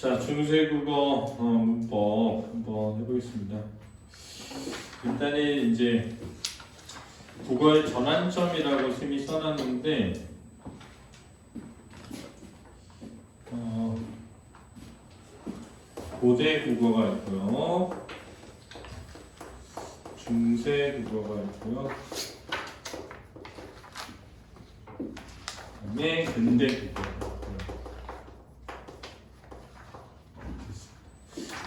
자, 중세국어 문법 한번 해보겠습니다. 일단은 이제 국어의 전환점이라고 쌤이 써놨는데 고대 국어가 있고요, 중세 국어가 있고요, 그다음에 근대 국어가 있고요.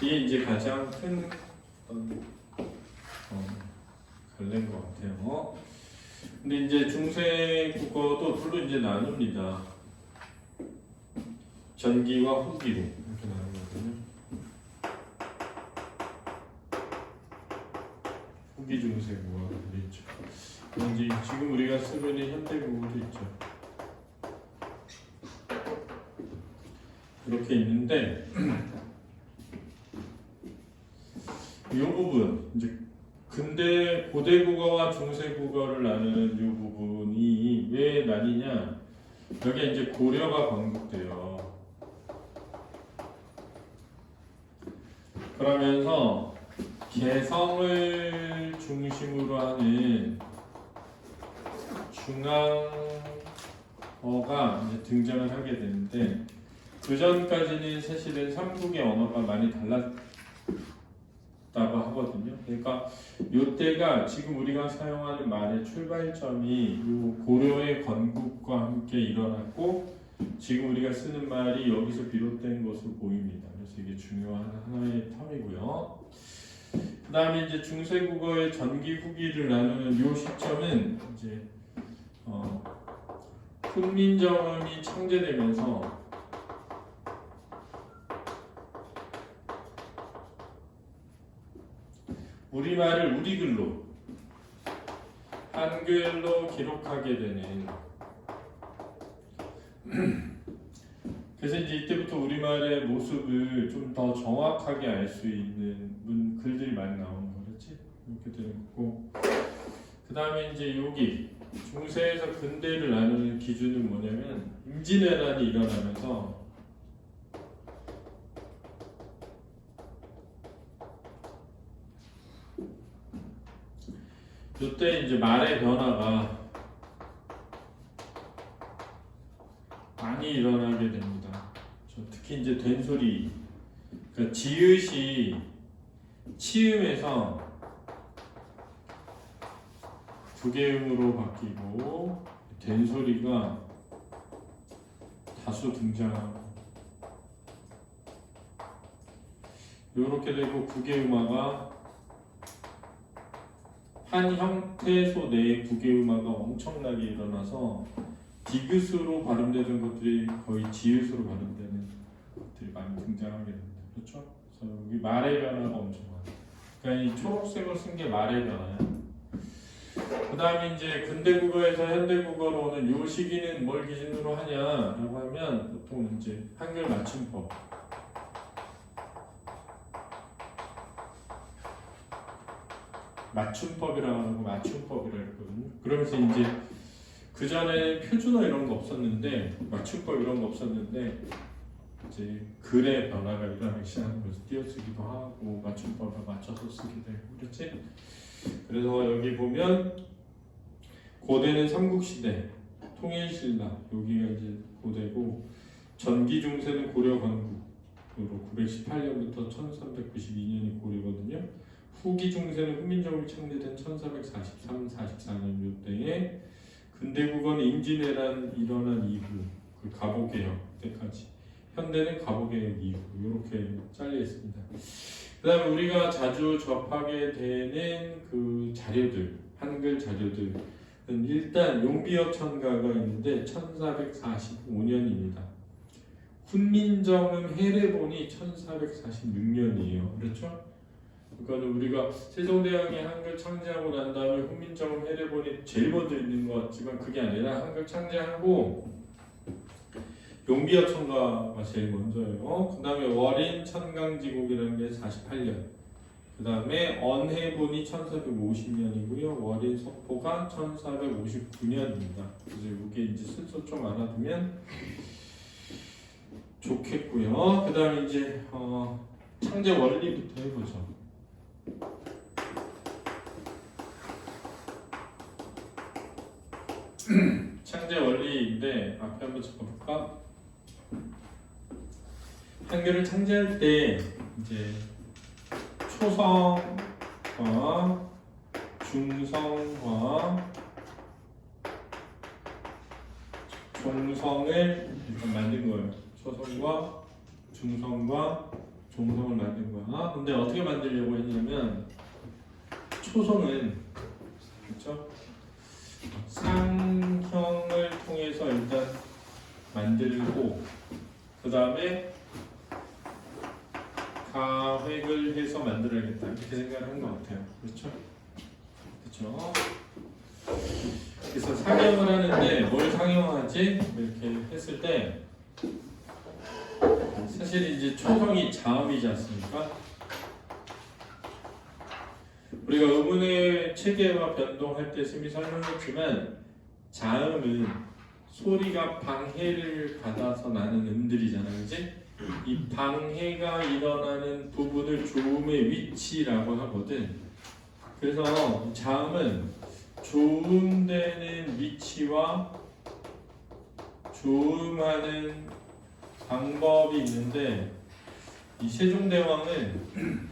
이게 이제 가장 큰 갈래인 것 같아요. 근데 이제 중세 국어도 둘로 이제 나눕니다. 전기와 후기로 이렇게 나누거든요. 후기 중세 국어가 있죠. 이제 지금 우리가 쓰고 있는 현대 국어도 있죠. 이렇게 있는데 이 부분 이제 근대 고대 국어와 중세 국어를 나누는 이 부분이 왜 나뉘냐? 여기에 이제 고려가 건국돼요. 그러면서 개성을 중심으로 하는 중앙어가 이제 등장을 하게 되는데, 그 전까지는 사실은 삼국의 언어가 많이 달랐다고 하거든요. 그러니까 이때가 지금 우리가 사용하는 말의 출발점이 이 고려의 건국과 함께 일어났고, 지금 우리가 쓰는 말이 여기서 비롯된 것으로 보입니다. 그래서 이게 중요한 하나의 텀이고요. 그 다음에 이제 중세 국어의 전기 후기를 나누는 이 시점은 이제 훈민정음이 창제되면서 우리말을 우리글로, 한글로 기록하게 되는 그래서 이제 이때부터 우리말의 모습을 좀 더 정확하게 알 수 있는 글들이 많이 나오는 거겠지? 이렇게 되는 거고, 그 다음에 이제 여기 중세에서 근대를 나누는 기준은 뭐냐면 임진왜란이 일어나면서 이때 이제 말의 변화가 많이 일어나게 됩니다. 특히 이제 된소리, 그러니까 지읒이 치음에서 부계음으로 바뀌고 된소리가 다수 등장하고 이렇게 되고, 구계음화가 한 형태소 내에 구계음화가 엄청나게 일어나서 디귿으로 발음되던 것들이 거의 지읒으로 발음되는 것들이 많이 등장하게 됩니다. 그렇죠? 그래서 여기 말의 변화가 엄청 많아요. 그러니까 이 초록색으로 쓴 게 말의 변화야. 그 다음에 이제 근대 국어에서 현대 국어로 오는 요 시기는 뭘 기준으로 하냐라고 하면 보통 이제 한글 맞춤법, 맞춤법이라고 하는 거 맞춤법이라고 했거든요. 그러면서 이제 그 전에 표준어 이런 거 없었는데, 맞춤법 이런 거 없었는데, 이제 글의 변화가 일어나기 시작하는 거죠. 띄어쓰기도 하고 맞춤법에 맞춰서 쓰게 되고 그렇지. 그래서 여기 보면 고대는 삼국시대, 통일신라, 여기가 이제 고대고, 전기 중세는 고려 건국으로 918년부터 1392년이 고려거든요. 후기 중세는 훈민정음이 창제된 1443, 44년 요때에, 근대 국어는 임진왜란 일어난 이후, 그 갑오개혁 때까지, 현대는 갑오개혁 이후, 이렇게 잘려 있습니다. 그 다음에 우리가 자주 접하게 되는 그 자료들, 한글 자료들은 일단 용비어 천가가 있는데 1445년입니다. 훈민정음 해례본이 1446년이에요. 그렇죠? 그러니까 우리가 세종대왕이 한글 창제하고 난 다음에 훈민정음 해례본이 제일 먼저 있는 것 같지만 그게 아니라 한글 창제하고 용비어 천가가 제일 먼저예요. 그 다음에 월인 천강지곡이라는 게 48년, 그 다음에 언해본이 1450년이고요. 월인 석포가 1459년입니다. 그래서 이게 이제 순서 좀 알아두면 좋겠고요. 그 다음에 이제 창제 원리부터 해보죠. 창제 원리인데 앞에 한번 적어볼까? 한글을 창제할 때 이제 초성과 중성과 종성을 일단 만든 거예요. 초성과 중성과 종성을 만든 거야. 근데 어떻게 만들려고 했냐면 초성은 그렇죠? 상형을 통해서 일단 만들고 그 다음에 가획을 해서 만들어야겠다 이렇게 생각을 한 것 같아요. 그렇죠? 그렇죠? 그래서 상형을 하는데 뭘 상형하지? 이렇게 했을 때 사실 이제 초성이 자음이지 않습니까? 우리가 의문의 체계와 변동할 때 이미 설명했지만 자음은 소리가 방해를 받아서 나는 음들이잖아요, 그지? 이 방해가 일어나는 부분을 조음의 위치라고 하거든. 그래서 자음은 조음되는 위치와 조음하는 방법이 있는데 이 세종대왕은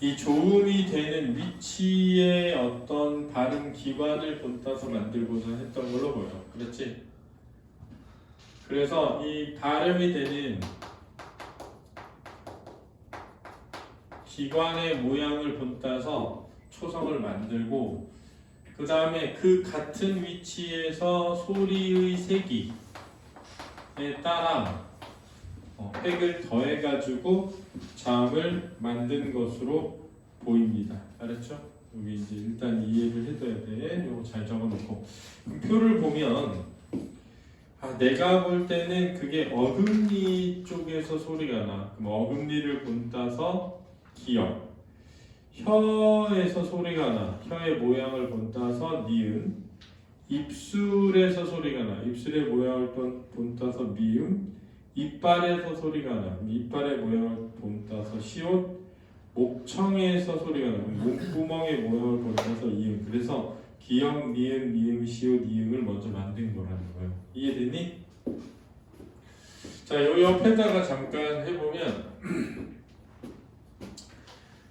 이 조음이 되는 위치의 어떤 발음 기관을 본따서 만들고자 했던 걸로 보여. 그렇지? 그래서 이 발음이 되는 기관의 모양을 본따서 초성을 만들고 그 다음에 그 같은 위치에서 소리의 세기에 따라 획을 더해가지고 자음을 만든 것으로 보입니다. 알았죠? 여기 이제 일단 이해를 해둬야 돼. 이거 잘 적어놓고 표를 보면 내가 볼 때는 그게 어금니 쪽에서 소리가 나. 그럼 어금니를 본따서 기역. 혀에서 소리가 나. 혀의 모양을 본따서 니은. 입술에서 소리가 나. 입술의 모양을 본따서 미음. 이빨에서 소리가 나. 이빨의 모양을 본따서 시옷. 목청에서 소리가 나. 목구멍의 모양을 본따서 이음. 그래서 기역, 니은, 미음, 시옷, 이음을 먼저 만든 거라는 거예요. 이해되니? 자, 요 옆에다가 잠깐 해보면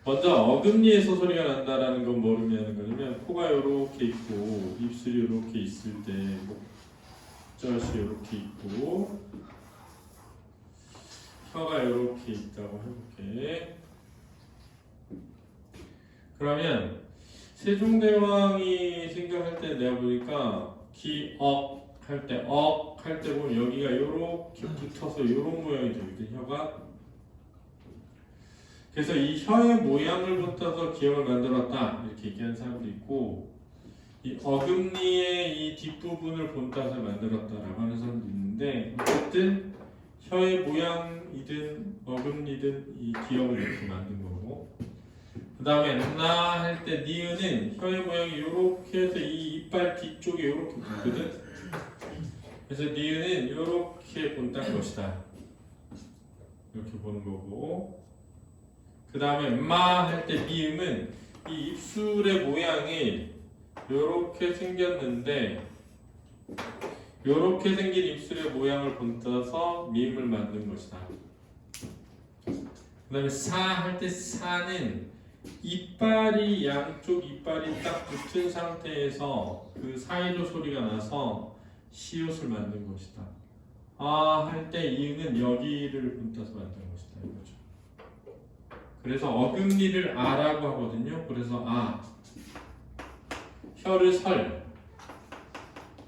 먼저 어금니에서 소리가 난다라는 건 뭘 의미하는 거냐면 코가 이렇게 있고 입술이 이렇게 있을 때 목젖이 이렇게 있고 혀가 이렇게 있다고 해볼게. 그러면 세종대왕이 생각할 때 내가 보니까 기억 할 때 할 때 보면 여기가 이렇게 붙어서 이런 모양이 되거든 혀가. 그래서 이 혀의 모양을 붙어서 기억을 만들었다 이렇게 얘기하는 사람도 있고 이 어금니의 이 뒷부분을 본따서 만들었다라고 하는 사람도 있는데 어쨌든 혀의 모양이든 어금니든 이 기억을 이렇게 만든 거고 그 다음에 나 할 때 니은은 혀의 모양이 이렇게 해서 이 이빨 뒤쪽에 이렇게 붙거든. 그래서 니은은 이렇게 본딴 것이다 이렇게 보는 거고 그 다음에 마 할 때 미음은 이 입술의 모양이 이렇게 생겼는데 이렇게 생긴 입술의 모양을 본따서 미음을 만든 것이다. 그 다음에 사 할 때 사는 이빨이 양쪽 이빨이 딱 붙은 상태에서 그 사이로 소리가 나서 시옷을 만든 것이다. 아 할 때 이응은 여기를 본따서 만든 것이다 이거죠. 그래서 어금니를 아라고 하거든요. 그래서 혀를 설,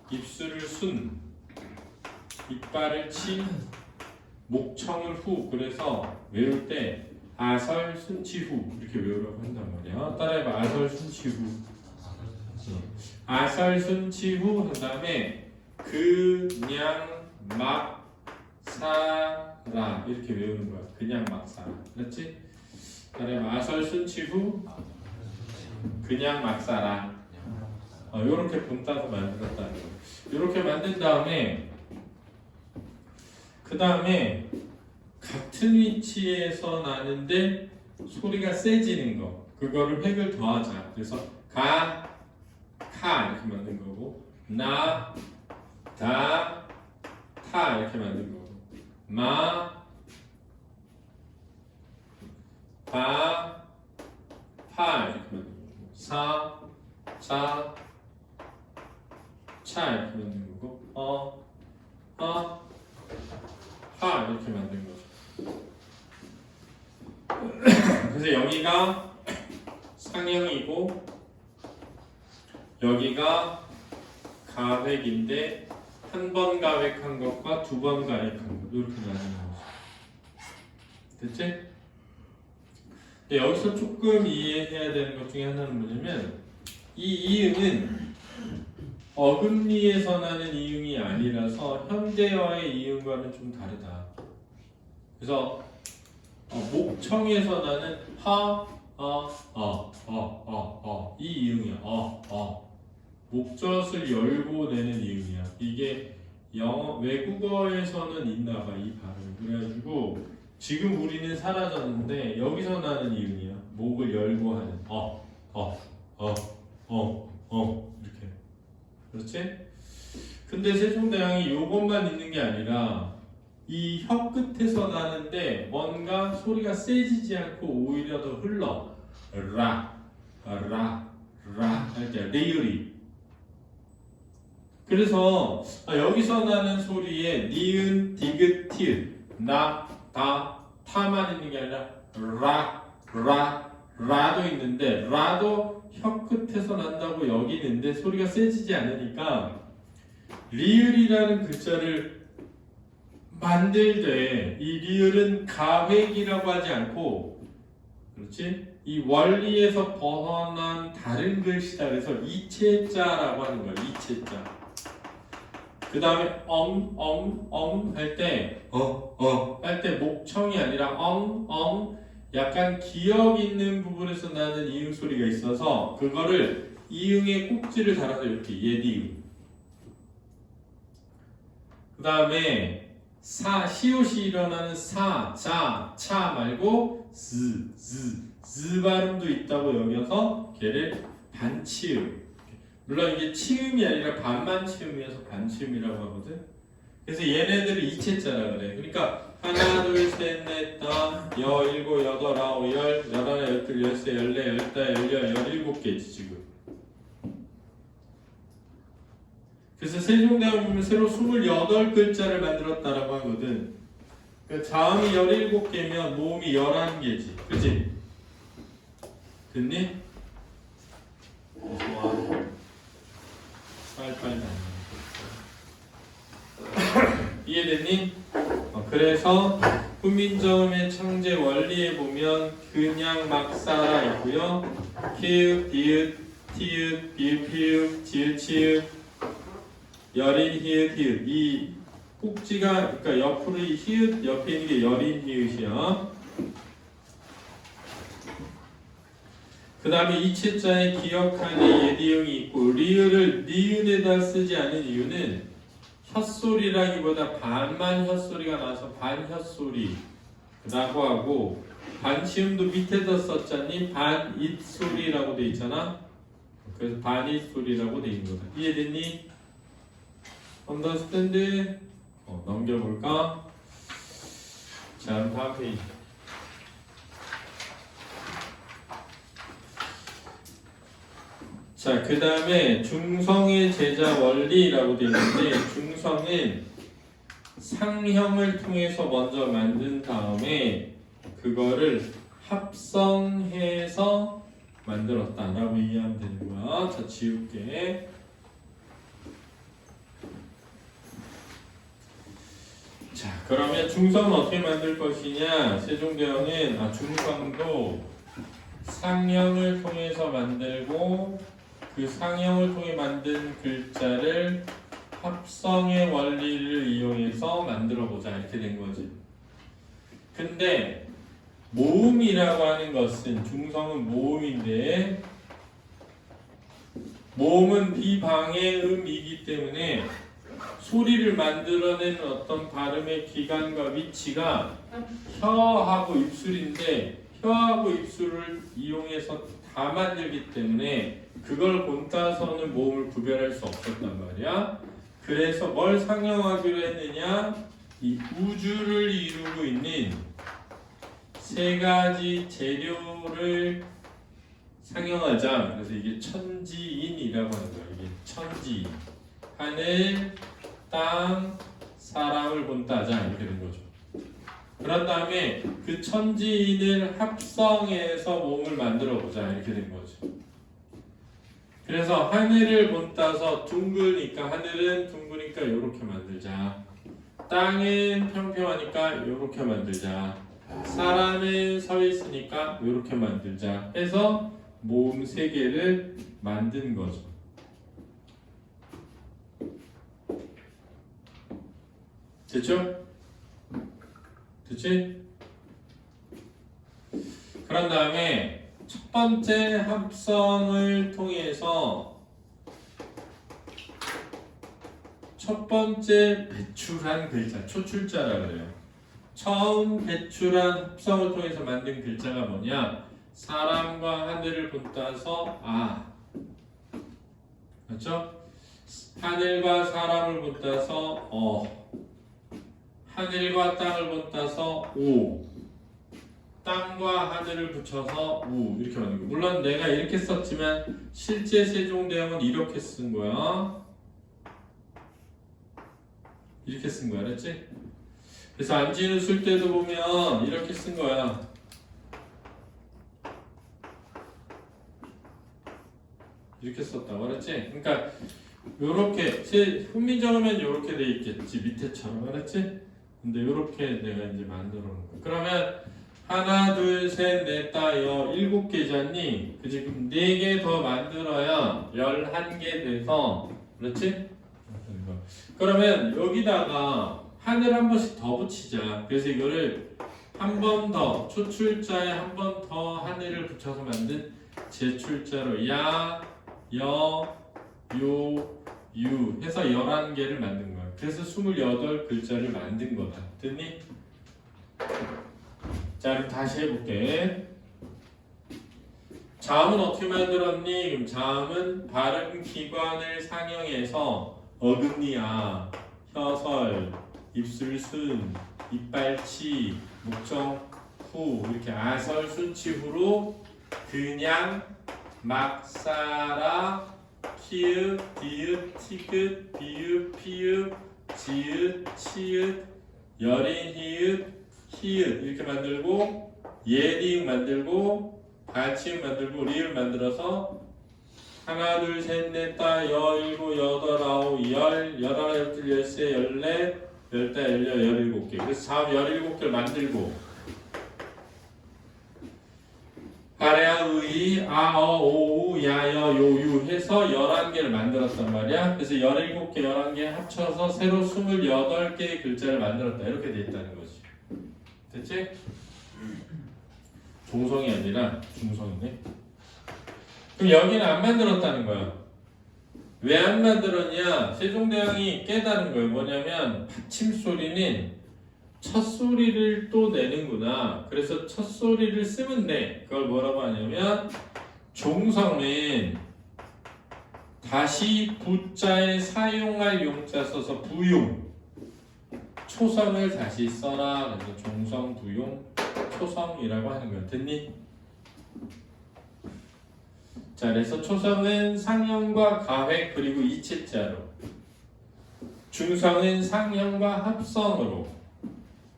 입술을 순, 이빨을 친, 목청을 후. 그래서 외울 때 아설 순치 후 이렇게 외우라고 한단 말이야. 따라해봐. 아설 순치 후. 아설 순치 후 한 다음에 그냥 막 살아 이렇게 외우는 거야. 그냥 막 살아. 그렇지? 따라해봐. 아설 순치 후 그냥 막 살아. 요렇게 본따서 만들었다는 거야. 요렇게 만든 다음에 그 다음에 같은 위치에서 나는데 소리가 세지는 거, 그거를 획을 더하자. 그래서 가, 카 이렇게 만든 거고, 나, 다, 타 이렇게 만든 거고, 마, 바, 파 이렇게 만든 거고, 사, 자, 차 이렇게 만든 거고, 파 이렇게 만든 거죠. 그래서 여기가 상형이고 여기가 가획인데 한 번 가획한 것과 두 번 가획한 것 이렇게 나누는 거죠. 됐지? 근데 여기서 조금 이해해야 되는 것 중에 하나는 뭐냐면 이 이응은 어금니에서 나는 이응이 아니라서 현대어의 이응과는 좀 다르다. 그래서 목청에서 나는 이 이응이야. 목젖을 열고 내는 이응이야. 이게 외국어에서는 있나봐 이 발음. 그래가지고 지금 우리는 사라졌는데 여기서 나는 이응이야. 목을 열고 하는 이렇게. 그렇지? 근데 세종대왕이 요것만 있는 게 아니라 이 혀 끝에서 나는데 뭔가 소리가 세지지 않고 오히려 더 흘러. 라 할 때 리을이. 그래서 여기서 나는 소리에 니은, 디귿, 티읕, 나, 다, 타만 있는 게 아니라 라도 있는데 라도 혀 끝에서 난다고 여기 있는데 소리가 세지지 않으니까 리을이라는 글자를 만들 때 이 리을은 가획이라고 하지 않고, 그렇지? 이 원리에서 벗어난 다른 글씨다. 그래서 이체자라고 하는 거야. 이체자. 그 다음에 할 때 할 때 목청이 아니라 약간 기역 있는 부분에서 나는 이응 소리가 있어서 그거를 이응의 꼭지를 달아서 이렇게 예디응. 그 다음에 시옷이 일어나는 사, 자, 차 말고 즈 발음도 있다고 여겨서 걔를 반치음. 물론 이게 치음이 아니라 반만치음이어서 반치음이라고 하거든. 그래서 얘네들을 이체자라 그래. 그러니까 하나, 둘, 셋, 넷, 다, 일곱, 여덟, 아홉, 열, 열하나, 열둘, 열세, 열네, 열다, 열여, 열일곱 개지 지금. 그래서 세종대왕 보면 새로 28글자를 만들었다라고 하거든. 그러니까 자음이 17개면 모음이 11개지. 그치? 됐니? 좋아. 빨리빨리 이해됐니? 그래서 훈민정음의 창제 원리에 보면 그냥 막 살아 있고요. 키읔, 디귿, 티읕, 비읍, 피읕, 지읒, 치읕, 열인, 히읗, 히읗. 이 꼭지가 그러니까 옆으로 이 히읗 옆에 있는 게 열인, 히읗이야. 그 다음에 이체자에 기역하는 예디응이 있고 리을을 니은에다 쓰지 않은 이유는 혓소리라기보다 반만 혓소리가 나서 반혓소리라고 하고 반치음도 밑에다 썼잖니 반잇소리라고 돼 있잖아. 그래서 반잇소리라고 돼 있는 거다. 이해됐니? 언더스탠드? 넘겨볼까? 자, 다음 페이지. 자, 그 다음에 중성의 제자 원리라고 되어 있는데 중성은 상형을 통해서 먼저 만든 다음에 그거를 합성해서 만들었다라고 이해하면 되는 거야. 자, 지울게. 자, 그러면 중성은 어떻게 만들 것이냐? 세종대왕은 중성도 상형을 통해서 만들고 그 상형을 통해 만든 글자를 합성의 원리를 이용해서 만들어 보자 이렇게 된 거지. 근데 모음이라고 하는 것은 중성은 모음인데 모음은 비방해음이기 때문에 소리를 만들어내는 어떤 발음의 기관과 위치가 혀하고 입술인데 혀하고 입술을 이용해서 다 만들기 때문에 그걸 본따서는 모음을 구별할 수 없었단 말이야. 그래서 뭘 상영하기로 했느냐? 이 우주를 이루고 있는 세 가지 재료를 상영하자. 그래서 이게 천지인이라고 하는 거야. 이게 천지인. 하늘, 땅, 사람을 본따자 이렇게 된 거죠. 그런 다음에 그 천지인을 합성해서 몸을 만들어 보자 이렇게 된 거죠. 그래서 하늘을 본따서 둥그니까 하늘은 둥그니까 이렇게 만들자. 땅은 평평하니까 이렇게 만들자. 사람은 서 있으니까 이렇게 만들자. 해서 모음 세 개를 만든 거죠. 됐죠? 됐지? 그런 다음에 첫 번째 합성을 통해서 첫 번째 배출한 글자, 초출자라 그래요. 처음 배출한 합성을 통해서 만든 글자가 뭐냐? 사람과 하늘을 본따서 아. 맞죠? 하늘과 사람을 본따서 어. 하늘과 땅을 본따서 오. 땅과 하늘을 붙여서 우 이렇게 만든 거. 물론 내가 이렇게 썼지만 실제 세종대왕은 이렇게 쓴 거야. 이렇게 쓴 거야, 알았지? 그래서 안진우 쓸 때도 보면 이렇게 쓴 거야. 이렇게 썼다고, 알았지? 그러니까 요렇게 훈민정음엔 요렇게 돼 있겠지, 밑에처럼, 알았지? 근데 요렇게 내가 이제 만들어 놓은 거야. 그러면 하나, 둘, 셋, 넷, 다, 여, 7개잖니? 그 지금 4개 더 만들어야 11개 돼서, 그렇지? 그러면 여기다가 하늘 한 번씩 더 붙이자. 그래서 이거를 한 번 더, 초출자에 한 번 더 하늘을 붙여서 만든 제출자로 야, 여, 요, 유 해서 11개를 만든 거야. 그래서 28글자를 만든 거다. 됐니? 자, 그럼 다시 해볼게. 자음은 어떻게 만들었니? 그럼 자음은 발음 기관을 상영해서 어금니아, 혀설, 입술순, 이빨치, 목청후 이렇게 아설, 순치후로 그냥, 막, 싸라, 키읔, 디귿, 티귿, 비읍, 피읍, 지읒, 치읒, 여린, 히읗, 히읗 이렇게 만들고 예디응 만들고 받치응 만들고 리을 만들어서 하나, 둘, 셋, 넷, 다, 여, 일곱, 여덟, 아홉, 열, 열하나, 열둘, 열세, 열네, 열다, 열여, 17개. 그래서 다음 17개를 만들고 아래아, 의, 아, 어, 오, 우, 야, 여, 요, 유 해서 11개를 만들었단 말이야. 그래서 17개, 11개 합쳐서 새로 28개의 글자를 만들었다. 이렇게 돼 있다는 거지. 됐지? 종성이 아니라 중성이네. 그럼 여기는 안 만들었다는 거야. 왜 안 만들었냐? 세종대왕이 깨달은 거예요. 뭐냐면 받침소리는 첫 소리를 또 내는구나. 그래서 첫 소리를 쓰면 돼. 그걸 뭐라고 하냐면 종성은 다시 부자에 사용할 용자 써서 부용. 초성을 다시 써라. 그래서 종성, 부용, 초성이라고 하는 거야. 됐니? 자, 그래서 초성은 상형과 가획 그리고 이체자로, 중성은 상형과 합성으로,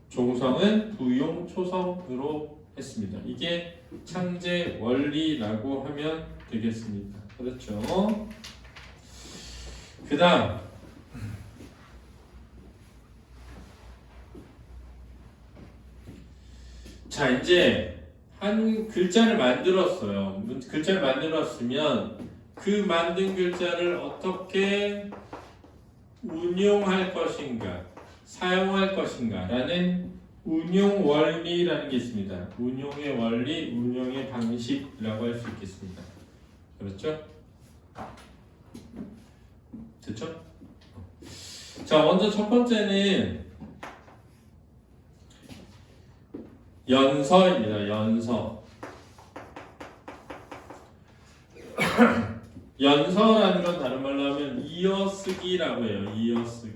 종성은 부용, 초성으로 했습니다. 이게 창제 원리라고 하면 되겠습니다. 그렇죠? 그 다음 자, 이제 한 글자를 만들었어요. 글자를 만들었으면 그 만든 글자를 어떻게 운용할 것인가, 사용할 것인가 라는 운용 원리라는 게 있습니다. 운용의 원리, 운용의 방식이라고 할 수 있겠습니다. 그렇죠? 됐죠? 자, 먼저 첫 번째는 연서입니다. 연서. 연서라는 건 다른 말로 하면 이어쓰기라고 해요. 이어쓰기.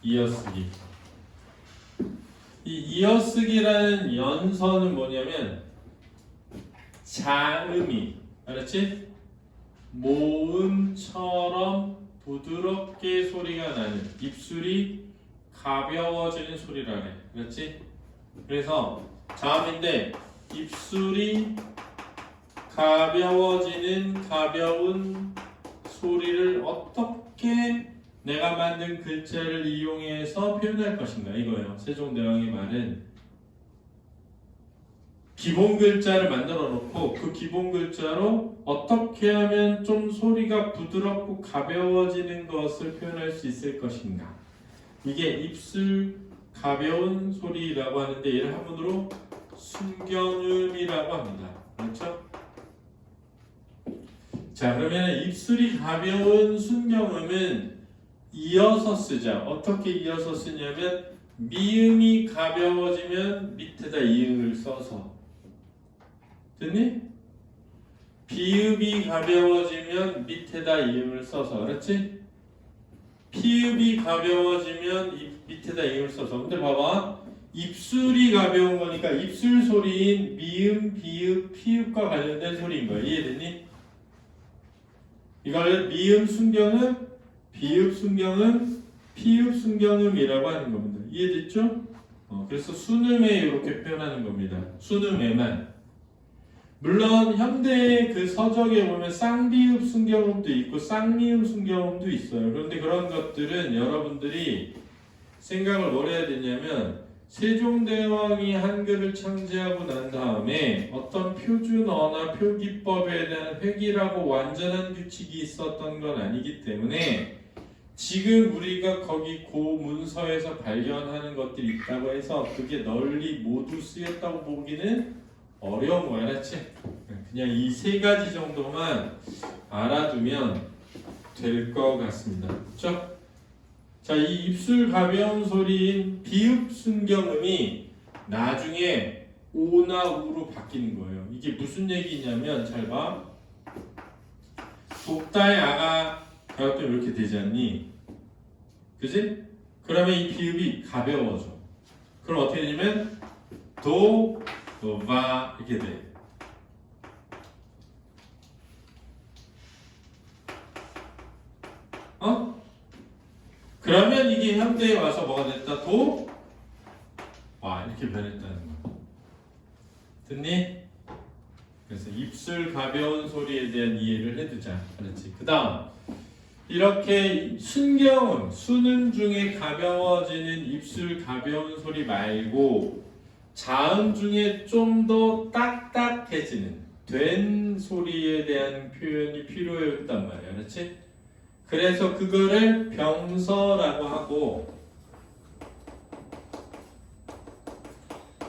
이어쓰기. 이 이어쓰기라는 연서는 뭐냐면 자음이, 알았지? 모음처럼 부드럽게 소리가 나는, 입술이 가벼워지는 소리라 그래. 그렇지? 그래서 자음인데 입술이 가벼워지는 가벼운 소리를 어떻게 내가 만든 글자를 이용해서 표현할 것인가 이거예요. 세종대왕의 말은 기본 글자를 만들어 놓고 그 기본 글자로 어떻게 하면 좀 소리가 부드럽고 가벼워지는 것을 표현할 수 있을 것인가. 이게 입술 가벼운 소리라고 하는데 얘를 한문으로 순경음이라고 합니다. 그렇죠? 자, 그러면 입술이 가벼운 순경음은 이어서 쓰자. 어떻게 이어서 쓰냐면 미음이 가벼워지면 밑에다 이응을 써서, 됐니? 비읍이 가벼워지면 밑에다 이응을 써서, 그렇지? 피읍이 가벼워지면 밑에다 이응을 써서. 근데 봐봐, 입술이 가벼운 거니까 입술 소리인 미음, 비읍, 피읍과 관련된 소리인 거야. 이해됐니? 이걸 미음 순경음, 비읍 순경음, 피읍 순경음이라고 하는 겁니다. 이해됐죠? 그래서 순음에 이렇게 표현하는 겁니다. 순음에만. 물론 현대의 그 서적에 보면 쌍비읍 순경음도 있고 쌍미음 순경음도 있어요. 그런데 그런 것들은 여러분들이 생각을 뭘 해야 되냐면 세종대왕이 한글을 창제하고 난 다음에 어떤 표준어나 표기법에 대한 획일하고 완전한 규칙이 있었던 건 아니기 때문에 지금 우리가 거기 고문서에서 발견하는 것들이 있다고 해서 그게 널리 모두 쓰였다고 보기는 어려운 거야, 알았지? 그냥 이 세 가지 정도만 알아두면 될 것 같습니다. 그렇죠? 자, 이 입술 가벼운 소리인 비읍 순경음이 나중에 오나 우로 바뀌는 거예요. 이게 무슨 얘기냐면 잘 봐. 독다의 아가 가격도 이렇게 되지 않니? 그지? 그러면 이 비읍이 가벼워져. 그럼 어떻게 되냐면 도, 바 이렇게 돼. 그러면 이게 현대에 와서 뭐가 됐다? 도, 와 이렇게 변했다는 거야. 듣니? 그래서 입술 가벼운 소리에 대한 이해를 해두자. 그렇지? 그 다음 이렇게 순경음, 순음 중에 가벼워지는 입술 가벼운 소리 말고 자음 중에 좀 더 딱딱해지는 된 소리에 대한 표현이 필요했단 말이야. 그렇지? 그래서 그거를 병서라고 하고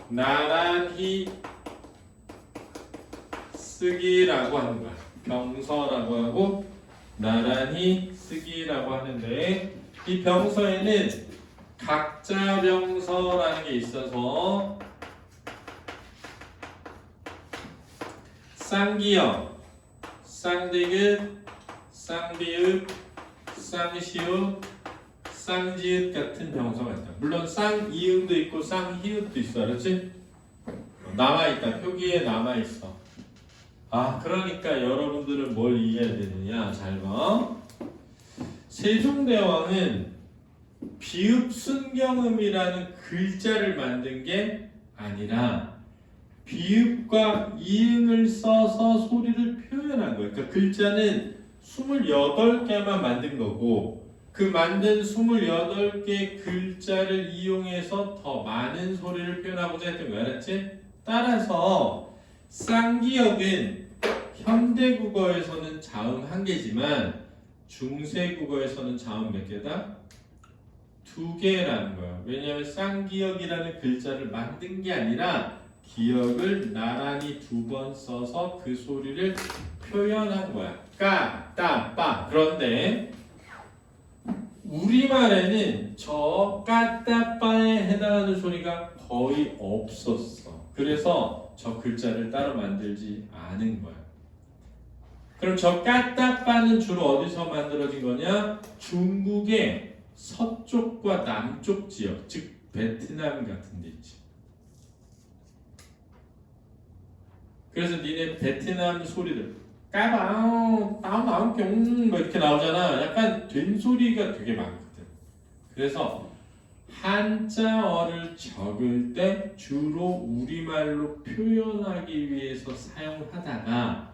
나란히 쓰기라고 하는 거야. 병서라고 하고 나란히 쓰기라고 하는데 이 병서에는 각자 병서라는 게 있어서 쌍기역, 쌍디귿, 쌍비읍, 쌍시읍, 쌍지읒 같은 병서가 있다. 물론 쌍이음도 있고 쌍희읍도 있어. 알았지? 남아있다. 표기에 남아있어. 그러니까 여러분들은 뭘 이해해야 되느냐? 잘 봐. 세종대왕은 비읍 순경음이라는 글자를 만든 게 아니라 비읍과 이응을 써서 소리를 표현한 거예요. 그러니까 글자는 28개만 만든 거고 그 만든 28개 글자를 이용해서 더 많은 소리를 표현하고자 했던 거야. 알았지? 따라서 쌍기역은 현대국어에서는 자음 1개지만 중세국어에서는 자음 몇 개다? 2개라는 거야. 왜냐하면 쌍기역이라는 글자를 만든 게 아니라 기역을 나란히 두 번 써서 그 소리를 표현한 거야. 까, 따, 빠. 그런데 우리말에는 저 까따빠에 해당하는 소리가 거의 없었어. 그래서 저 글자를 따로 만들지 않은 거야. 그럼 저 까따빠는 주로 어디서 만들어진 거냐? 중국의 서쪽과 남쪽 지역, 즉 베트남 같은 데 있지. 그래서 니네 베트남 소리들 까방, 따마옹, 뭐 이렇게 나오잖아. 약간 된 소리가 되게 많거든. 그래서 한자어를 적을 때 주로 우리말로 표현하기 위해서 사용하다가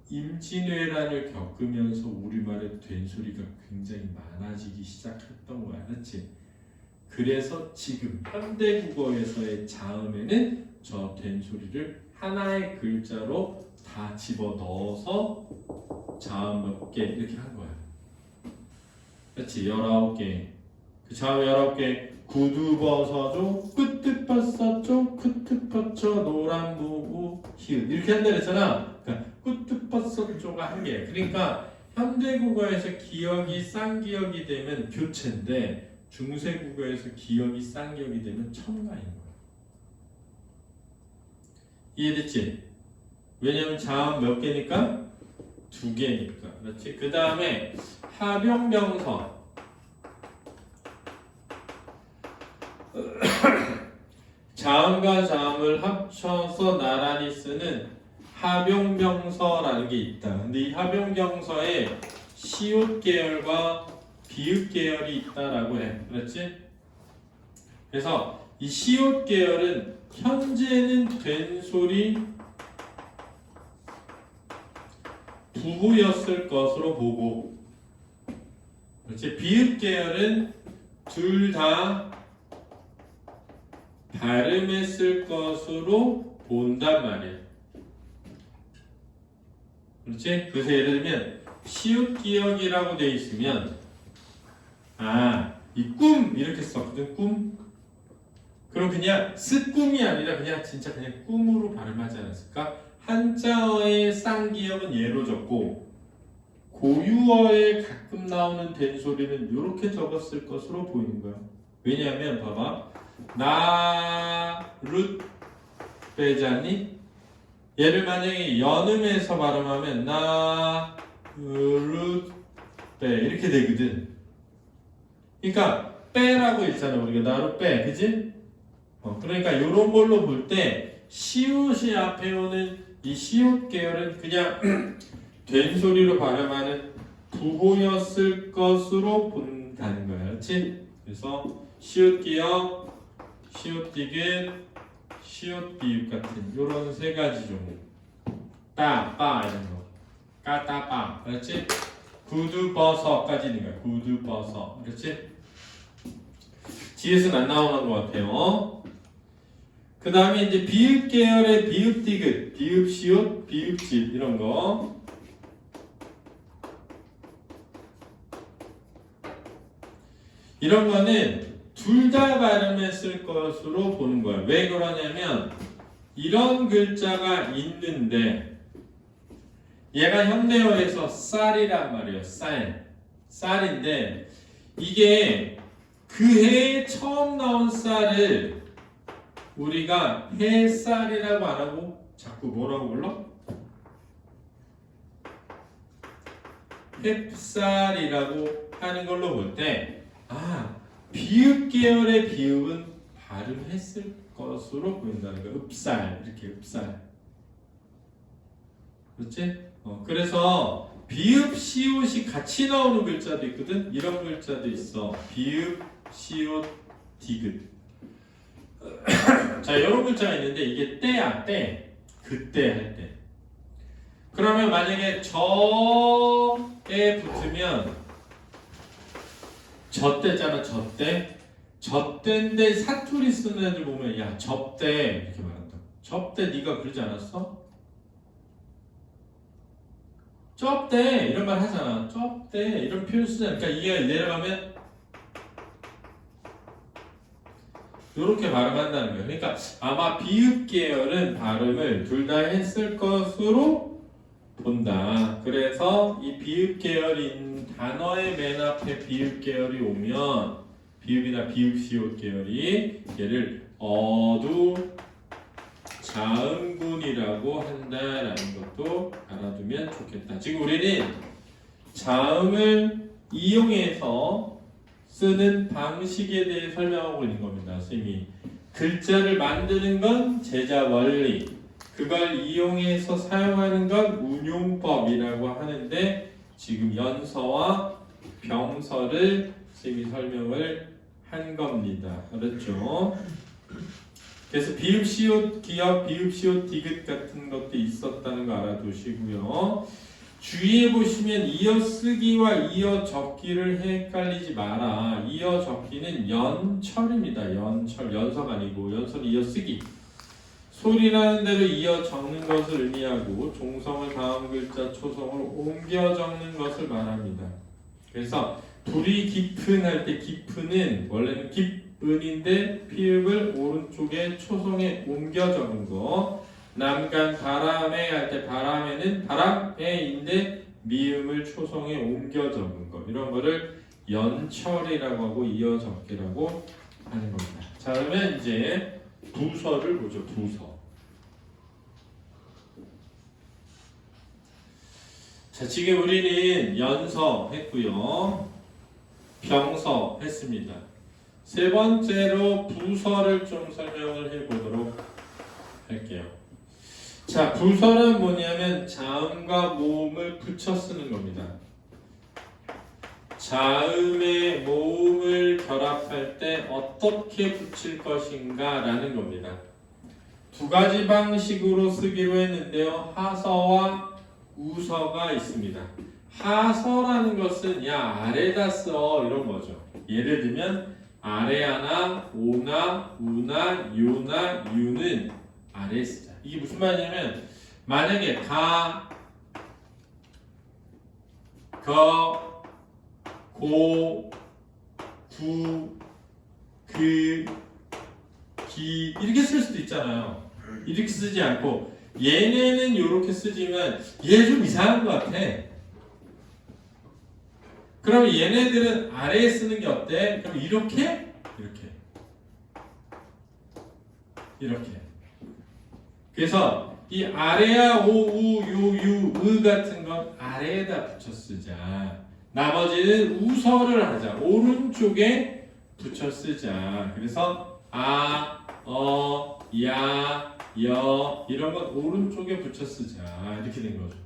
임진왜란을 겪으면서 우리말의 된 소리가 굉장히 많아지기 시작했던 거야. 그렇지? 그래서 지금 현대국어에서의 자음에는 저 된 소리를 하나의 글자로 다 집어넣어서 자음 몇 개 이렇게 한 거야. 그렇지? 19개. 그 자음 19개. 구두벗어줘, 끄트뻗어줘, 크트뻗쳐, 노란무구, 히읗 이렇게 한다 그랬잖아. 그러니까 끄트뻗어줘가 한 개. 그러니까 현대국어에서 기역이 쌍기역이 되면 교체인데 중세국어에서 기역이 쌍기역이 되면 첨가인 거야. 이해됐지? 왜냐면 자음 몇 개니까? 2개니까. 그렇지? 그 다음에 하병병서. 자음과 자음을 합쳐서 나란히 쓰는 하병병서라는 게 있다. 근데 이 하병병서에 시옷 계열과 비읍 계열이 있다라고 해. 그렇지? 그래서 이 시옷 계열은 현재는 된 소리 부호였을 것으로 보고, 그렇지? 비읍 계열은 둘 다 발음했을 것으로 본단 말이야. 그렇지? 그래서 예를 들면 시옷 기역이라고 되어 있으면 이 꿈 이렇게 썼거든. 꿈. 그럼 그냥 스꿈이 아니라 그냥 진짜 그냥 꿈으로 발음하지 않았을까? 한자어의 쌍기역은 예로 적고 고유어에 가끔 나오는 된 소리는 이렇게 적었을 것으로 보이는 거야. 왜냐하면 봐봐. 나룻 빼자니? 얘를 만약에 연음해서 발음하면 나룻 빼 이렇게 되거든. 그러니까 빼라고 있잖아. 우리가 나룻 빼, 그지? 그러니까 이런 걸로 볼 때 시옷이 앞에 오는 이 시옷 계열은 그냥 된 소리로 발음하는 부호였을 것으로 본다는 거야. 그렇지? 그래서 시옷 기역, 시옷 디귿, 시옷 비읍 같은 이런 세 가지 종류. 따, 빠 이런 거. 까따, 빠. 그렇지? 구두, 버서까지는 거야. 구두, 버서. 그렇지? 뒤에서는 안 나오는 것 같아요. 그 다음에 이제 비읍 계열의 비읍 디귿, 비읍 시옷, 비읍 집 이런 거. 이런 거는 둘 다 발음했을 것으로 보는 거야. 왜 그러냐면 이런 글자가 있는데 얘가 현대어에서 쌀이란 말이에요. 쌀인데 이게 그 해에 처음 나온 쌀을 우리가 해쌀이라고 안 하고 자꾸 뭐라고 불러? 햅쌀이라고 하는 걸로 볼 때 비읍 계열의 비읍은 발음했을 것으로 보인다는 거야. 읍살 이렇게 읍살. 그렇지? 그래서 비읍 시옷이 같이 나오는 글자도 있거든. 이런 글자도 있어. 비읍 시옷 디귿. 자, 이런 글자가 있는데 이게 때야, 때. 그때 할 때. 그러면 만약에 저에 붙으면 저때잖아, 저때. 저때인데 사투리 쓰는 애들 보면 야, 접대 이렇게 말한다. 접대 네가 그러지 않았어? 쩝대 이런 말 하잖아. 쩝대 이런 표현 쓰잖아. 그러니까 이게 내려가면 이렇게 발음한다는 거예요. 그러니까 아마 비읍 계열은 발음을 둘 다 했을 것으로 본다. 그래서 이 비읍 계열인 단어의 맨 앞에 비읍 계열이 오면 비읍이나 비읍 시옷 계열이 얘를 어두 자음군이라고 한다라는 것도 알아두면 좋겠다. 지금 우리는 자음을 이용해서 쓰는 방식에 대해 설명하고 있는 겁니다. 선생님이 글자를 만드는 건 제자 원리, 그걸 이용해서 사용하는 건 운용법이라고 하는데 지금 연서와 병서를 선생님이 설명을 한 겁니다. 알았죠? 그래서 비읍, 시옷, 기역, 비읍, 시옷, 디귿 같은 것도 있었다는 거 알아두시고요. 주의해 보시면 이어쓰기와 이어적기를 헷갈리지 마라. 이어적기는 연철입니다. 연철, 연서가 아니고 연서는 이어쓰기. 소리라는 대로 이어 적는 것을 의미하고 종성을 다음 글자 초성으로 옮겨 적는 것을 말합니다. 그래서 불이 깊은 할 때 깊은은 원래는 깊은인데 피읍을 오른쪽에 초성에 옮겨 적은 거. 남간 바람에 할 때 바람에는 바람에인데 미음을 초성에 옮겨 적은 거. 이런 거를 연철이라고 하고 이어적기라고 하는 겁니다. 자, 그러면 이제 부서를 보죠. 부서. 자, 지금 우리는 연서 했고요. 병서 했습니다. 세 번째로 부서를 좀 설명을 해보도록 할게요. 자, 부서는 뭐냐면 자음과 모음을 붙여 쓰는 겁니다. 자음에 모음을 결합할 때 어떻게 붙일 것인가 라는 겁니다. 두 가지 방식으로 쓰기로 했는데요. 하서와 우서가 있습니다. 하서라는 것은 야 아래다 써 이런 거죠. 예를 들면 아래아나 오나 우나 요나 유는 아래 쓰자. 이게 무슨 말이냐면 만약에 가, 거, 고, 구, 그, 기 이렇게 쓸 수도 있잖아요. 이렇게 쓰지 않고 얘네는 이렇게 쓰지만 얘 좀 이상한 것 같아. 그럼 얘네들은 아래에 쓰는 게 어때? 그럼 이렇게 이렇게. 그래서 이 아래야 오, 우, 유, 유, 으 같은 건 아래에다 붙여 쓰자. 나머지는 우서를 하자. 오른쪽에 붙여 쓰자. 그래서 아, 어, 야, 여 이런 건 오른쪽에 붙여 쓰자. 이렇게 된 거죠.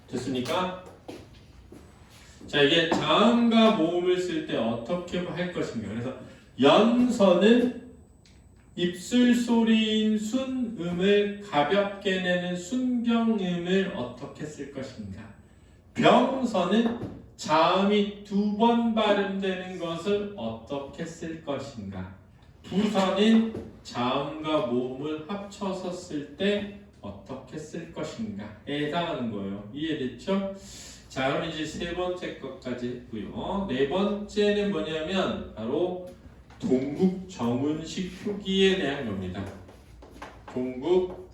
됐습니까? 자, 이게 자음과 모음을 쓸 때 어떻게 할 것인가. 그래서 연서는 입술 소리인 순음을 가볍게 내는 순경음을 어떻게 쓸 것인가. 병서는 자음이 두 번 발음되는 것을 어떻게 쓸 것인가. 부서는 자음과 모음을 합쳐서 쓸 때 어떻게 쓸 것인가에 해당하는 거예요. 이해됐죠? 자, 그럼 이제 세 번째 것까지 했고요. 네 번째는 뭐냐면 바로 동국 정운식 표기에 대한 겁니다. 동국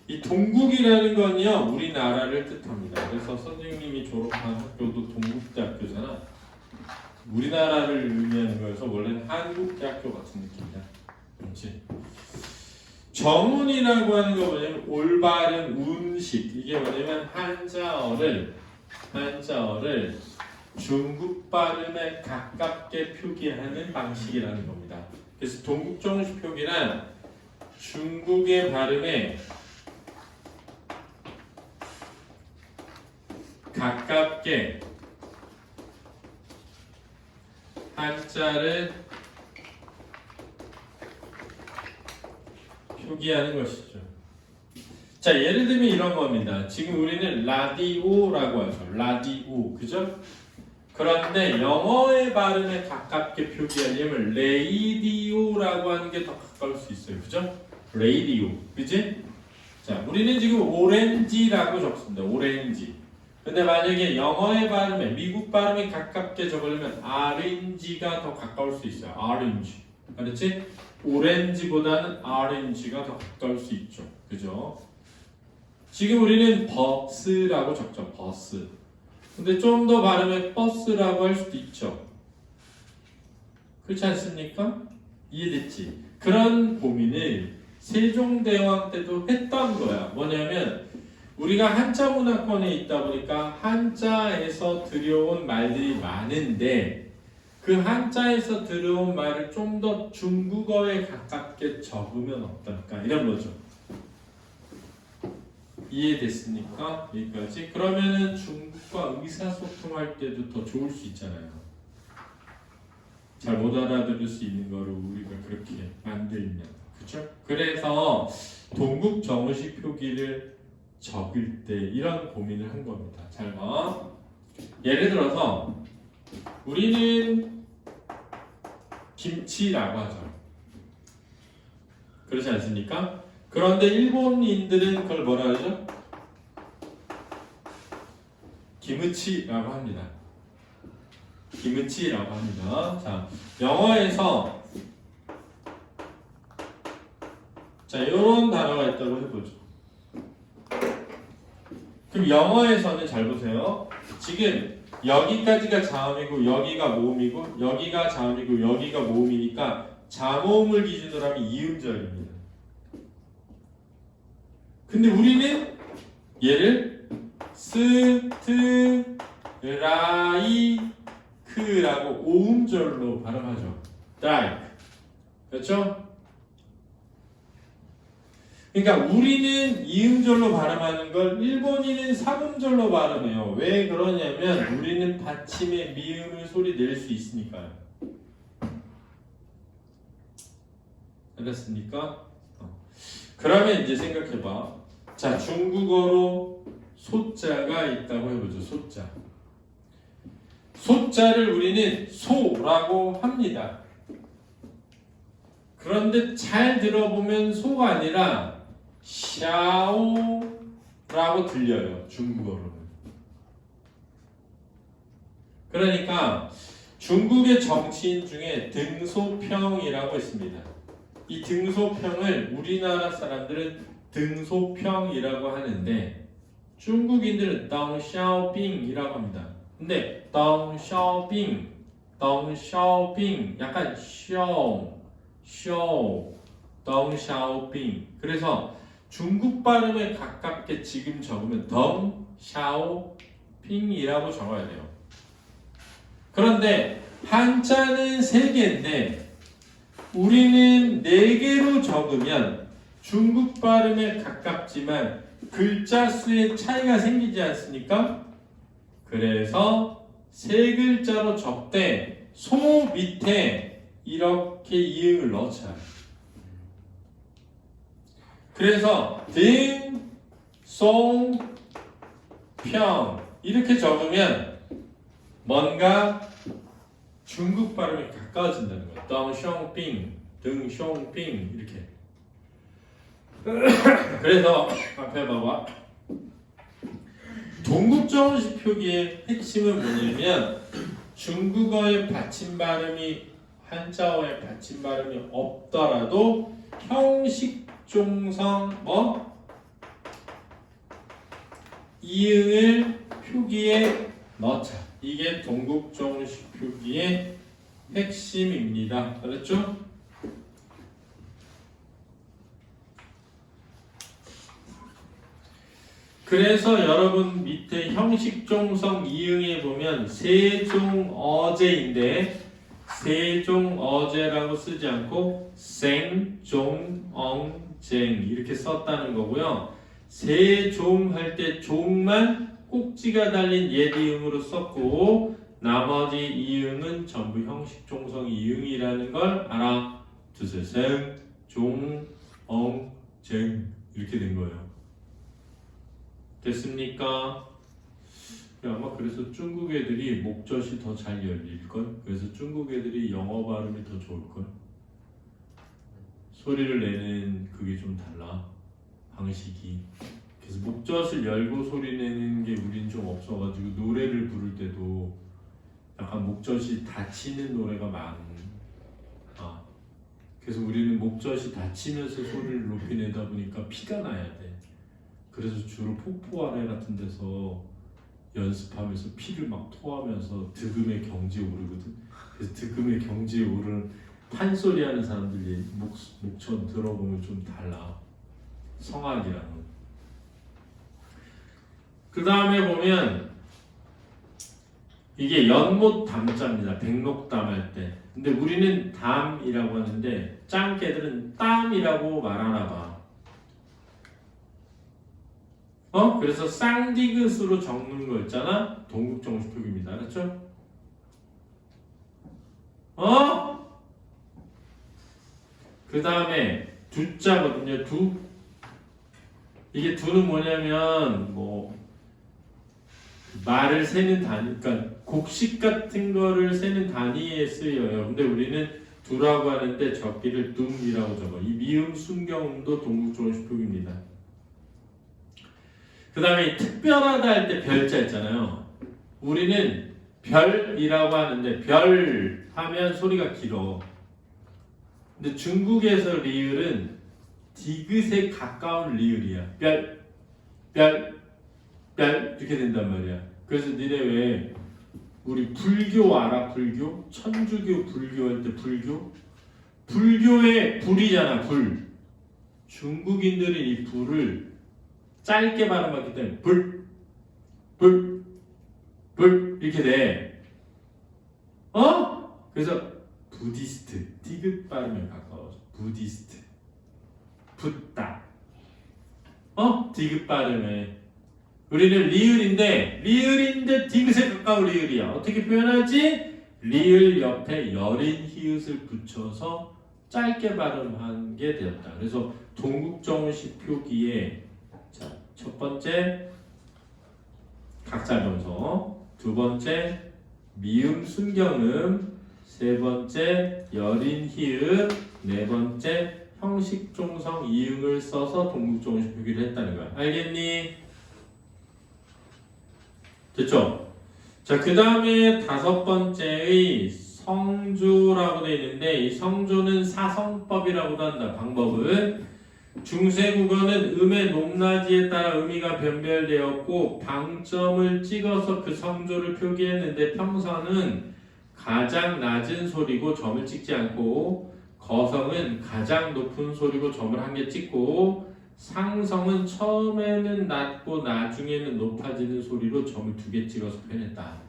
이 동국이라는 건요 우리나라를 뜻합니다. 그래서 선생님이 졸업한 학교도 동국대학교잖아. 우리나라를 의미하는 거여서 원래는 한국대학교 같은 느낌이야. 그렇지? 정운이라고 하는 거 뭐냐면 올바른 운식. 이게 뭐냐면 한자어를 중국 발음에 가깝게 표기하는 방식이라는 겁니다. 그래서 동국정운식 표기란 중국의 발음에 가깝게 한자를 표기하는 것이죠. 자, 예를 들면 이런 겁니다. 지금 우리는 라디오라고 하죠. 라디오, 그죠? 그런데 영어의 발음에 가깝게 표기하려면 레이디오라고 하는 게 더 가까울 수 있어요, 그죠? radio. 그치? 자, 우리는 지금 오렌지라고 적습니다. 오렌지. 근데 만약에 영어의 발음에, 미국 발음에 가깝게 적으려면 orange가 더 가까울 수 있어요. orange. 그렇지? 오렌지보다는 orange가 더 가까울 수 있죠. 그죠? 지금 우리는 버스라고 적죠. 버스. 근데 좀 더 발음에 버스라고 할 수도 있죠. 그렇지 않습니까? 이해됐지? 그런 고민을 세종대왕 때도 했던 거야. 뭐냐면 우리가 한자 문화권에 있다 보니까 한자에서 들여온 말들이 많은데 그 한자에서 들어온 말을 좀 더 중국어에 가깝게 적으면 어떨까? 이런 거죠. 이해됐습니까? 여기까지? 그러면은 중국과 의사소통할 때도 더 좋을 수 있잖아요. 잘 못 알아들을 수 있는 거를 우리가 그렇게 만들면. 그쵸? 그래서 동국 정식 표기를 적을 때 이런 고민을 한 겁니다. 잘 봐. 예를 들어서 우리는 김치라고 하죠. 그렇지 않습니까? 그런데 일본인들은 그걸 뭐라 하죠? 김치라고 합니다. 김치라고 합니다. 자, 영어에서 자, 이런 단어가 있다고 해보죠. 그럼 영어에서는 잘 보세요. 지금 여기까지가 자음이고 여기가 모음이고 여기가 자음이고 여기가 모음이니까 자모음을 기준으로 하면 이음절입니다. 근데 우리는 얘를 스트라이크라고 오음절로 발음하죠. strike. 그렇죠? 그러니까 우리는 이음절로 발음하는 걸 일본인은 삼음절로 발음해요. 왜 그러냐면 우리는 받침에 미음을 소리 낼 수 있으니까요. 알았습니까? 그러면 이제 생각해봐. 자, 중국어로 소자가 있다고 해보죠. 소자. 소자를 우리는 소라고 합니다. 그런데 잘 들어보면 소가 아니라 샤오라고 들려요. 중국어로는. 그러니까 중국의 정치인 중에 등소평이라고 있습니다. 이 등소평을 우리나라 사람들은 등소평이라고 하는데 중국인들은 덩샤오빙이라고 합니다. 근데 덩샤오빙 약간 쇼 덩샤오빙. 그래서 중국 발음에 가깝게 지금 적으면 덩샤오빙이라고 적어야 돼요. 그런데 한자는 3개인데 우리는 4개로 적으면 중국 발음에 가깝지만 글자 수의 차이가 생기지 않습니까? 그래서 3글자로 적되 소 밑에 이렇게 이응을 넣자. 그래서 등, 송, 평 이렇게 적으면 뭔가 중국 발음이 가까워진다는 거예요. 덩숑빙, 등숑빙 이렇게. 그래서 앞에 봐봐. 동국정식 표기의 핵심은 뭐냐면 중국어의 받침 발음이 한자어의 받침 발음이 없더라도 형식종성 이응을 표기에 넣자. 이게 동국정식 표기의 핵심입니다. 알았죠? 그래서 여러분 밑에 형식종성 이응에 보면 세종어제인데 세종어제라고 쓰지 않고 생종엉쟁 이렇게 썼다는 거고요. 세종 할 때 종만 꼭지가 달린 옛이응으로 썼고 나머지 이응은 전부 형식종성 이응이라는 걸 알아두세요. 생종엉쟁 이렇게 된 거예요. 됐습니까? 아마 그래서 중국 애들이 목젖이 더 잘 열릴걸? 그래서 중국 애들이 영어 발음이 더 좋을걸? 소리를 내는 그게 좀 달라. 방식이. 그래서 목젖을 열고 소리 내는 게 우린 좀 없어가지고 노래를 부를 때도 약간 목젖이 닫히는 노래가 많아. 그래서 우리는 목젖이 닫히면서 소리를 높이 내다 보니까 피가 나야 돼. 그래서 주로 폭포 아래 같은 데서 연습하면서 피를 막 토하면서 득음의 경지에 오르거든. 그래서 득음의 경지에 오르는 판소리 하는 사람들이 목젖 들어보면 좀 달라. 성악이랑은. 그 다음에 보면 이게 연못 담자입니다. 백록담 할 때. 근데 우리는 담이라고 하는데 짱깨들은 땀이라고 말하나 봐. 그래서 쌍디귿으로 적는 거 있잖아. 동국정식표기입니다. 알았죠? 그 다음에 두자거든요. 두. 이게 두는 뭐냐면 뭐 말을 세는 단위, 그러니까 곡식 같은 거를 세는 단위에 쓰여요. 근데 우리는 두라고 하는데 적기를 둠이라고 적어. 이 미음 순경음도 동국정식표기입니다. 그 다음에 특별하다 할 때 별자 있잖아요. 우리는 별이라고 하는데 별 하면 소리가 길어. 근데 중국에서 리을은 디귿에 가까운 리을이야. 별 이렇게 된단 말이야. 그래서 니네 왜 우리 불교 알아? 불교? 천주교 불교 할 때 불교의 불이잖아. 불. 중국인들은 이 불을 짧게 발음하기 때문에 불 이렇게 돼. 그래서 부디스트 디귿 발음에 가까워져. 부디스트 붓다. 디귿 발음에. 우리는 리을인데 디귿에 가까운 리을이야. 어떻게 표현하지? 리을 옆에 여린 히읗을 붙여서 짧게 발음한 게 되었다. 그래서 동국정식 표기에 자, 첫 번째 각자변서, 두 번째 미음 순경음, 세 번째 여린 히읗, 네 번째 형식종성 이응을 써서 동국정식 표기를 했다는 거야. 알겠니? 됐죠? 자, 그 다음에 다섯 번째의 성조라고 되어 있는데 이 성조는 사성법이라고도 한다. 방법은 중세국어는 음의 높낮이에 따라 의미가 변별되었고 방점을 찍어서 그 성조를 표기했는데 평서는 가장 낮은 소리고 점을 찍지 않고 거성은 가장 높은 소리고 점을 한 개 찍고 상성은 처음에는 낮고 나중에는 높아지는 소리로 점을 두 개 찍어서 표현했다.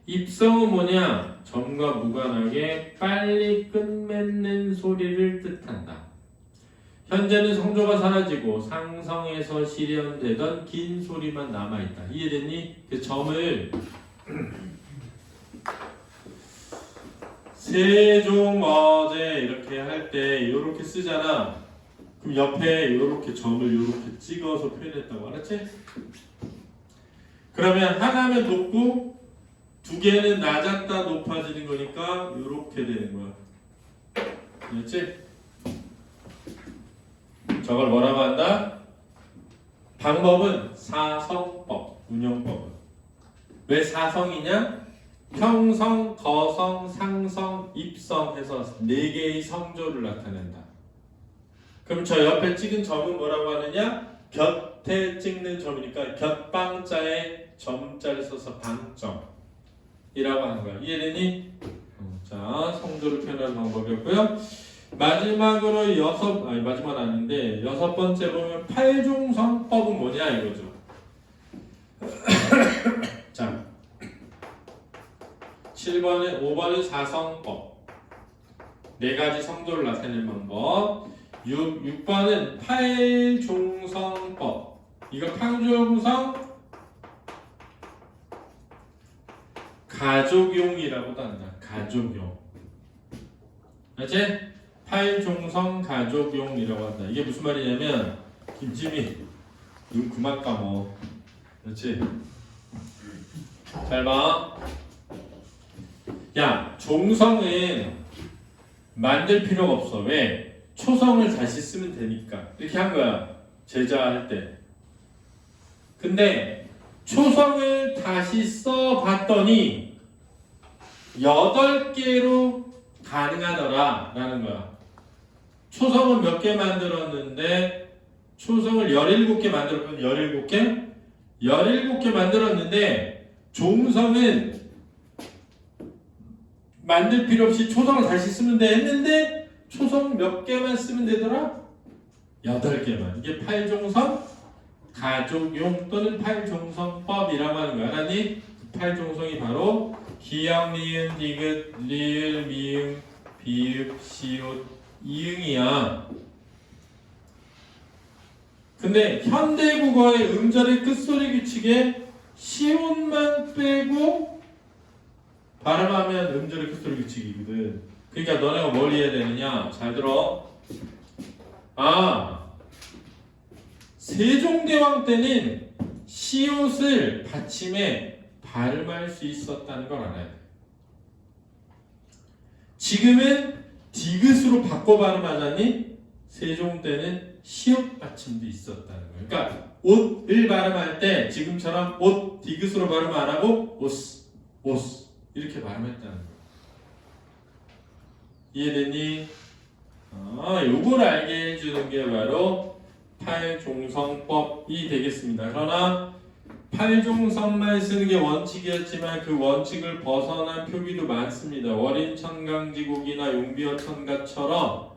입성은 뭐냐? 점과 무관하게 빨리 끝맺는 소리를 뜻한다. 현재는 성조가 사라지고 상성에서 실현되던 긴 소리만 남아있다. 이해됐니? 그 점을 세종어제 이렇게 할 때 이렇게 쓰잖아. 그럼 옆에 이렇게 점을 이렇게 찍어서 표현했다고. 알았지? 그러면 하나는 높고 두 개는 낮았다 높아지는 거니까 이렇게 되는 거야. 알았지? 저걸 뭐라고 한다? 방법은 사성법, 운영법은. 왜 사성이냐? 평성, 거성, 상성, 입성 해서 네 개의 성조를 나타낸다. 그럼 저 옆에 찍은 점은 뭐라고 하느냐? 곁에 찍는 점이니까 곁방자에 점자를 써서 방점이라고 하는 거야. 이해되니? 자, 성조를 표현하는 방법이었고요. 마지막으로 마지막은 아닌데 여섯 번째 보면 팔종성법은 뭐냐 이거죠. 자, 5번은 사성법. 네 가지 성조를 나타내는 방법. 6번은 팔종성법. 이거 팔종성 가족용이라고도 한다. 가족용. 알지? 팔종성 가족용이라고 한다. 이게 무슨 말이냐면 김지미 눈 그만 감어. 그렇지? 잘 봐. 야, 종성은 만들 필요가 없어. 왜? 초성을 다시 쓰면 되니까 이렇게 한 거야. 제자할 때. 근데 초성을 다시 써봤더니 8개로 가능하더라 라는 거야. 초성은 몇 개 만들었는데 초성을 17개 만들었거든. 17개? 17개 만들었는데 종성은 만들 필요 없이 초성을 다시 쓰면 돼 했는데 초성 몇 개만 쓰면 되더라? 8개만. 이게 팔종성 가족용 또는 팔종성법이라고 하는 거야. 알았니? 그 팔종성이 바로 기역, 니은, 디귿, 리을, 미음, 비읍, 시옷, 이응이야. 근데 현대국어의 음절의 끝소리 규칙에 시옷만 빼고 발음하면 음절의 끝소리 규칙이거든. 그러니까 너네가 뭘 이해해야 되느냐? 잘 들어. 세종대왕 때는 시옷을 받침에 발음할 수 있었다는 걸 알아야 돼. 지금은 디귿으로 바꿔 발음하자니 세종 때는 시옷 받침도 있었다는 거예요. 그러니까 옷을 발음할 때 지금처럼 옷 디귿으로 발음 안 하고 옷 이렇게 발음했다는 거예요. 이해됐니? 요걸 알게 해주는 게 바로 팔종성법이 되겠습니다. 그러나 팔종성만 쓰는 게 원칙이었지만 그 원칙을 벗어난 표기도 많습니다. 월인천강지국이나 용비어천가처럼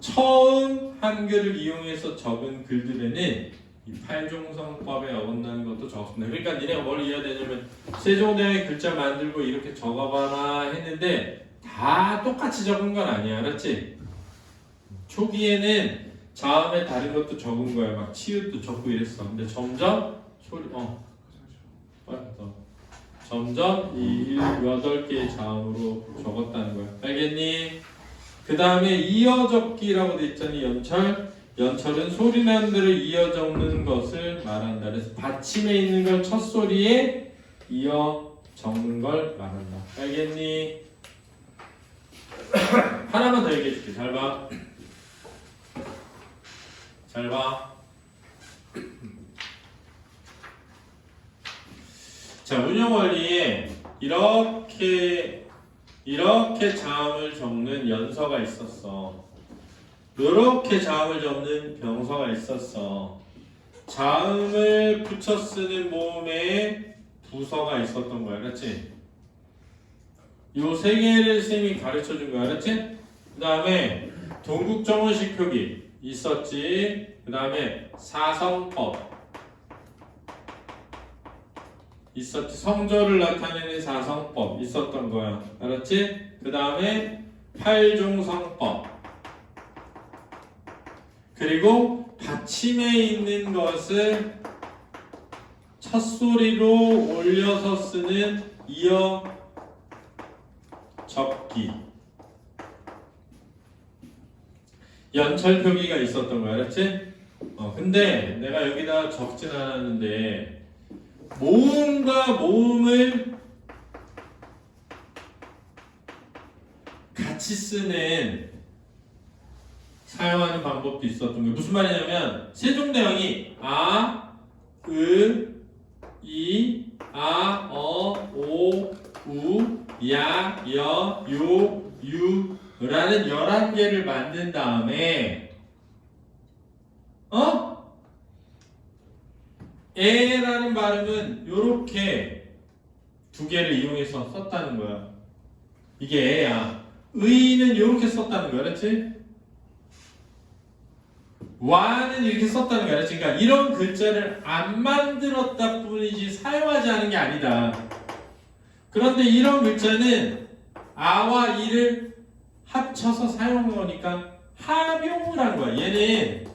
처음 한글을 이용해서 적은 글들에는 이 팔종성법에 어긋나는 것도 적습니다. 그러니까 니네가 뭘 이해해야 되냐면 세종대왕의 글자 만들고 이렇게 적어봐라 했는데 다 똑같이 적은 건 아니야. 알았지? 초기에는 자음에 다른 것도 적은 거야. 막 치읓도 적고 이랬어. 근데 점점 점점 이 8개의 자음으로 적었다는 거야. 알겠니? 그 다음에 이어적기라고 돼 있잖니. 연철은 소리 나는 대로 이어 적는 것을 말한다. 그래서 받침에 있는 걸 첫 소리에 이어 적는 걸 말한다. 알겠니? 하나만 더 얘기해 줄게. 잘 봐. 잘 봐. 자, 운용 원리에 이렇게 자음을 적는 연서가 있었어. 이렇게 자음을 적는 병서가 있었어. 자음을 붙여 쓰는 모음에 부서가 있었던 거야. 그렇지? 요 세 개를 쌤이 가르쳐 준 거야. 그렇지? 그 다음에 동국정원식 표기 있었지. 그 다음에 사성법 있었지. 성조를 나타내는 사성법 있었던 거야. 알았지? 그 다음에 팔종성법. 그리고 받침에 있는 것을 첫 소리로 올려서 쓰는 이어 적기. 연철 표기가 있었던 거야. 알았지? 근데 내가 여기다 적진 않았는데 모음과 모음을 같이 쓰는 사용하는 방법도 있었던 거예요. 무슨 말이냐면 세종대왕이 아, 으, 이, 아, 어, 오, 우, 야, 여, 요, 유 라는 11개를 만든 다음에 에라는 발음은 요렇게 2개를 이용해서 썼다는 거야. 이게 에야. 의는 요렇게 썼다는 거야. 그렇지? 와는 이렇게 썼다는 거야. 그렇지? 그러니까 이런 글자를 안 만들었다 뿐이지 사용하지 않은 게 아니다. 그런데 이런 글자는 아와 이를 합쳐서 사용한 거니까 합용을 한 거야. 얘는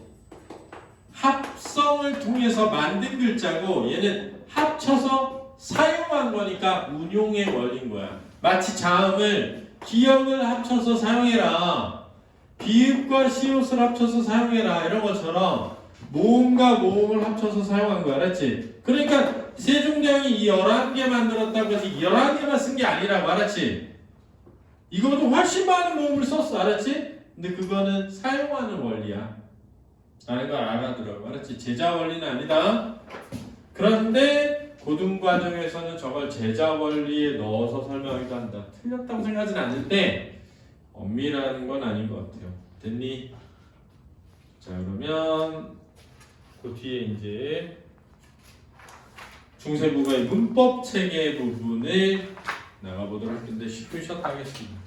합성을 통해서 만든 글자고 얘는 합쳐서 사용한 거니까 운용의 원리인 거야. 마치 자음을 기역을 합쳐서 사용해라, 비읍과 시옷을 합쳐서 사용해라 이런 것처럼 모음과 모음을 합쳐서 사용한 거야. 알았지? 그러니까 세종대왕이 이 11개 만들었다고 해서 11개만 쓴 게 아니라고. 알았지? 이거보다 훨씬 많은 모음을 썼어. 알았지? 근데 그거는 사용하는 원리야. 라는 걸 알아두라고. 알았지? 제자 원리는 아니다. 그런데 고등과정에서는 저걸 제자 원리에 넣어서 설명하기도 한다. 틀렸다고 생각하진 않는데 엄밀한 건 아닌 것 같아요. 됐니? 자, 그러면 그 뒤에 이제 중세국어의 문법 체계 부분을 나가보도록 할 텐데 10분 쉬었다 하겠습니다.